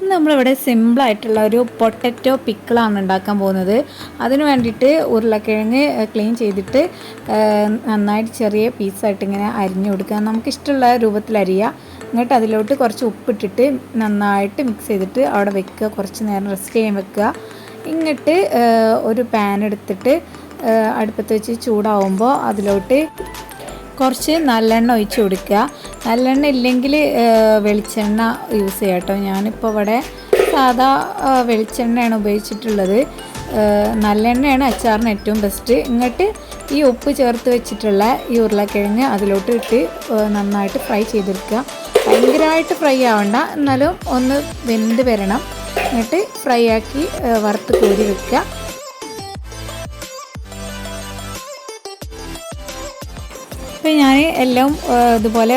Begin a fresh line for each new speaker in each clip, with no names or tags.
നമ്മളിവിടെ സിമ്പിളായിട്ടുള്ള ഒരു പൊട്ടറ്റോ പിക്കിളാണ് ഉണ്ടാക്കാൻ പോകുന്നത്. അതിന് വേണ്ടിയിട്ട് ഉരുളക്കിഴങ്ങ് ക്ലീൻ ചെയ്തിട്ട് നന്നായിട്ട് ചെറിയ പീസായിട്ട് ഇങ്ങനെ അരിഞ്ഞു കൊടുക്കുക. നമുക്കിഷ്ടമുള്ള രൂപത്തിൽ അരിയുക. എന്നിട്ട് അതിലോട്ട് കുറച്ച് ഉപ്പിട്ടിട്ട് നന്നായിട്ട് മിക്സ് ചെയ്തിട്ട് അവിടെ വെക്കുക. കുറച്ച് നേരം റെസ്റ്റ് ചെയ്യാൻ വെക്കുക. ഇങ്ങോട്ട് ഒരു പാൻ എടുത്തിട്ട് അടുപ്പത്ത് വെച്ച് ചൂടാവുമ്പോൾ അതിലോട്ട് കുറച്ച് നല്ലെണ്ണ ഒഴിച്ച് കൊടുക്കുക. നല്ലെണ്ണ ഇല്ലെങ്കിൽ വെളിച്ചെണ്ണ യൂസ് ചെയ്യാം കേട്ടോ. ഞാനിപ്പോൾ ഇവിടെ സാധാ വെളിച്ചെണ്ണയാണ് ഉപയോഗിച്ചിട്ടുള്ളത്. നല്ലെണ്ണയാണ് അച്ചാറിന് ഏറ്റവും ബെസ്റ്റ്. ഇങ്ങോട്ട് ഈ ഉപ്പ് ചേർത്ത് വെച്ചിട്ടുള്ള ഈ ഉരുളക്കിഴങ്ങ് അതിലോട്ട് ഇട്ട് നന്നായിട്ട് ഫ്രൈ ചെയ്തെടുക്കുക. ഭയങ്കരമായിട്ട് ഫ്രൈ ആവണ്ട, എന്നാലും ഒന്ന് വെന്ത് വരണം. എന്നിട്ട് ഫ്രൈ ആക്കി വറുത്ത് കോരി വെക്കുക. അപ്പോൾ ഞാൻ എല്ലാം ഇതുപോലെ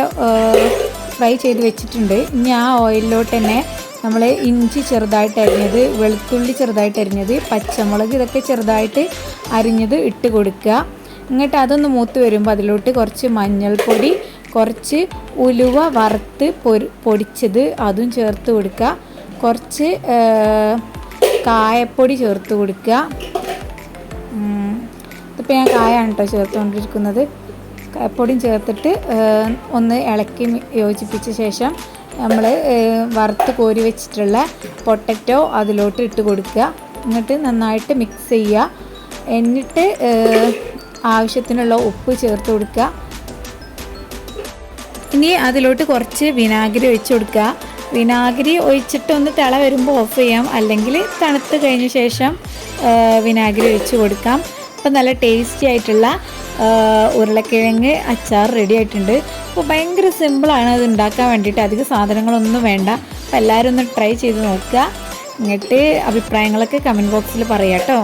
ഫ്രൈ ചെയ്ത് വെച്ചിട്ടുണ്ട്. ഇനി ആ ഓയിലിലോട്ട് തന്നെ നമ്മൾ ഇഞ്ചി ചെറുതായിട്ട് അരിഞ്ഞത്, വെളുത്തുള്ളി ചെറുതായിട്ട് അരിഞ്ഞത്, പച്ചമുളക് ഇതൊക്കെ ചെറുതായിട്ട് അരിഞ്ഞത് ഇട്ട് കൊടുക്കുക. എന്നിട്ട് അതൊന്ന് മൂത്ത് വരുമ്പോൾ അതിലോട്ട് കുറച്ച് മഞ്ഞൾപ്പൊടി, കുറച്ച് ഉലുവ വറുത്ത് പൊടിച്ചത് അതും ചേർത്ത് കൊടുക്കുക. കുറച്ച് കായപ്പൊടി ചേർത്ത് കൊടുക്കുക. ഇതിപ്പോൾ ഞാൻ കായാണ് കേട്ടോ ചേർത്തുകൊണ്ടിരിക്കുന്നത്. കായപ്പൊടിയും ചേർത്തിട്ട് ഒന്ന് ഇളക്കി യോജിപ്പിച്ച ശേഷം നമ്മൾ വറുത്ത് കോരി വെച്ചിട്ടുള്ള പൊട്ടറ്റോ അതിലോട്ട് ഇട്ട് കൊടുക്കുക. എന്നിട്ട് നന്നായിട്ട് മിക്സ് ചെയ്യുക. എന്നിട്ട് ആവശ്യത്തിനുള്ള ഉപ്പ് ചേർത്ത് കൊടുക്കുക. ഇനി അതിലോട്ട് കുറച്ച് വിനാഗിരി ഒഴിച്ച് കൊടുക്കുക. വിനാഗിരി ഒഴിച്ചിട്ട് ഒന്ന് തിള വരുമ്പോൾ ഓഫ് ചെയ്യാം, അല്ലെങ്കിൽ തണുത്ത് കഴിഞ്ഞ ശേഷം വിനാഗിരി ഒഴിച്ച് കൊടുക്കാം. അപ്പോൾ നല്ല ടേസ്റ്റി ആയിട്ടുള്ള ഉരുളക്കിഴങ്ങ് അച്ചാർ റെഡി ആയിട്ടുണ്ട്. അപ്പോൾ ഭയങ്കര സിമ്പിളാണ് അത് ഉണ്ടാക്കാൻ വേണ്ടിയിട്ട്. അധികം സാധനങ്ങളൊന്നും വേണ്ട. അപ്പോൾ എല്ലാവരും ഒന്ന് ട്രൈ ചെയ്ത് നോക്കുക. എന്നിട്ട് അഭിപ്രായങ്ങളൊക്കെ കമൻറ്റ് ബോക്സിൽ പറയാം കേട്ടോ.